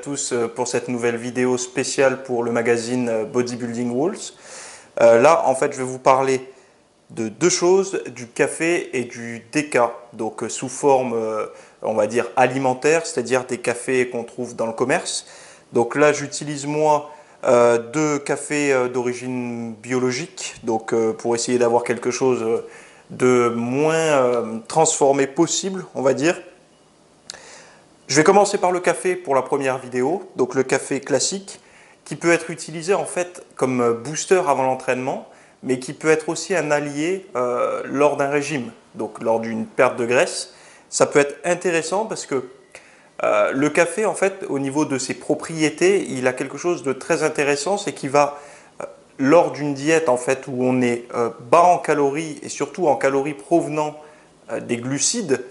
tous pour cette nouvelle vidéo spéciale pour le magazine Bodybuilding Rules. Là, en fait, je vais vous parler de deux choses, du café et du déca, donc sous forme, on va dire, alimentaire, c'est-à-dire des cafés qu'on trouve dans le commerce. Donc là, j'utilise moi deux cafés d'origine biologique, donc pour essayer d'avoir quelque chose de moins transformé possible, on va dire. Je vais commencer par le café pour la première vidéo, donc le café classique, qui peut être utilisé en fait comme booster avant l'entraînement, mais qui peut être aussi un allié lors d'un régime, donc lors d'une perte de graisse. Ça peut être intéressant parce que le café, en fait, au niveau de ses propriétés, il a quelque chose de très intéressant, c'est qu'il va, lors d'une diète en fait où on est bas en calories et surtout en calories provenant des glucides,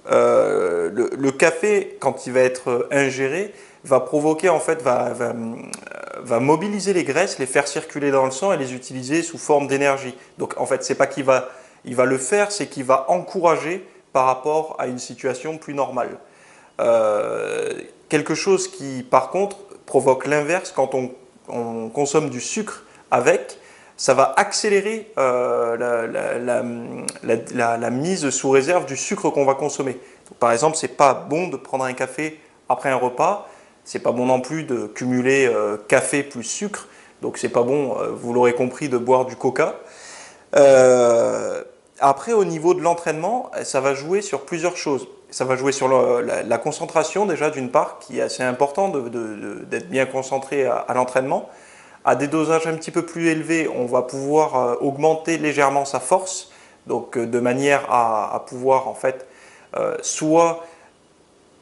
le café, quand il va être ingéré, va provoquer, en fait, va mobiliser les graisses, les faire circuler dans le sang et les utiliser sous forme d'énergie. Donc, en fait, c'est pas qu'il va, il va le faire, c'est qu'il va encourager par rapport à une situation plus normale. Quelque chose qui, par contre, provoque l'inverse quand on consomme du sucre avec, ça va accélérer la mise sous réserve du sucre qu'on va consommer. Donc, par exemple, c'est pas bon de prendre un café après un repas, c'est pas bon non plus de cumuler café plus sucre, donc c'est pas bon, vous l'aurez compris, de boire du coca. Après, au niveau de l'entraînement, ça va jouer sur plusieurs choses. Ça va jouer sur la concentration déjà d'une part, qui est assez important d'être bien concentré à l'entraînement. À des dosages un petit peu plus élevés, on va pouvoir augmenter légèrement sa force, donc de manière à pouvoir en fait, soit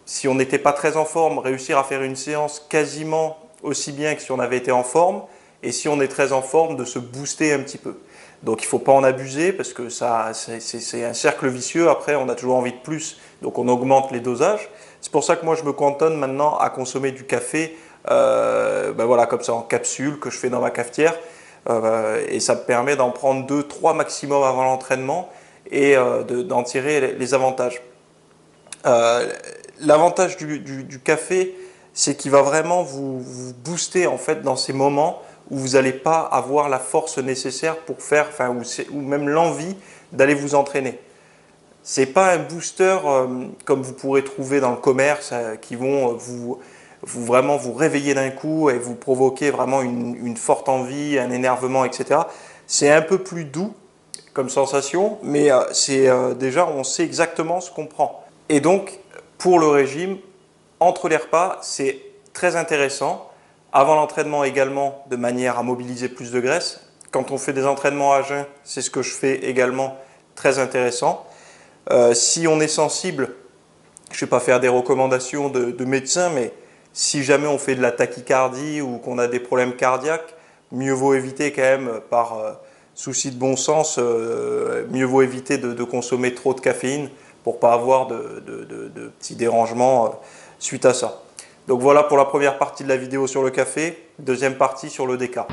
si on n'était pas très en forme, réussir à faire une séance quasiment aussi bien que si on avait été en forme, et si on est très en forme, de se booster un petit peu. Donc il ne faut pas en abuser parce que c'est un cercle vicieux, après on a toujours envie de plus, donc on augmente les dosages. C'est pour ça que moi je me cantonne maintenant à consommer du café ben voilà, comme ça en capsule que je fais dans ma cafetière, et ça me permet d'en prendre 2-3 maximum avant l'entraînement et d'en tirer les avantages. L'avantage du café, c'est qu'il va vraiment vous booster en fait dans ces moments où vous n'allez pas avoir la force nécessaire pour faire, enfin, ou même l'envie d'aller vous entraîner. C'est pas un booster comme vous pourrez trouver dans le commerce qui vont vraiment vous réveiller d'un coup et vous provoquer vraiment une forte envie, un énervement, etc. C'est un peu plus doux comme sensation, mais déjà on sait exactement ce qu'on prend. Et donc pour le régime, entre les repas, c'est très intéressant. Avant l'entraînement également, de manière à mobiliser plus de graisse. Quand on fait des entraînements à jeun, c'est ce que je fais également, très intéressant. Si on est sensible, je ne vais pas faire des recommandations de médecin, mais si jamais on fait de la tachycardie ou qu'on a des problèmes cardiaques, mieux vaut éviter quand même, par souci de bon sens, mieux vaut éviter de consommer trop de caféine pour ne pas avoir de petits dérangements suite à ça. Donc voilà pour la première partie de la vidéo sur le café, deuxième partie sur le déca.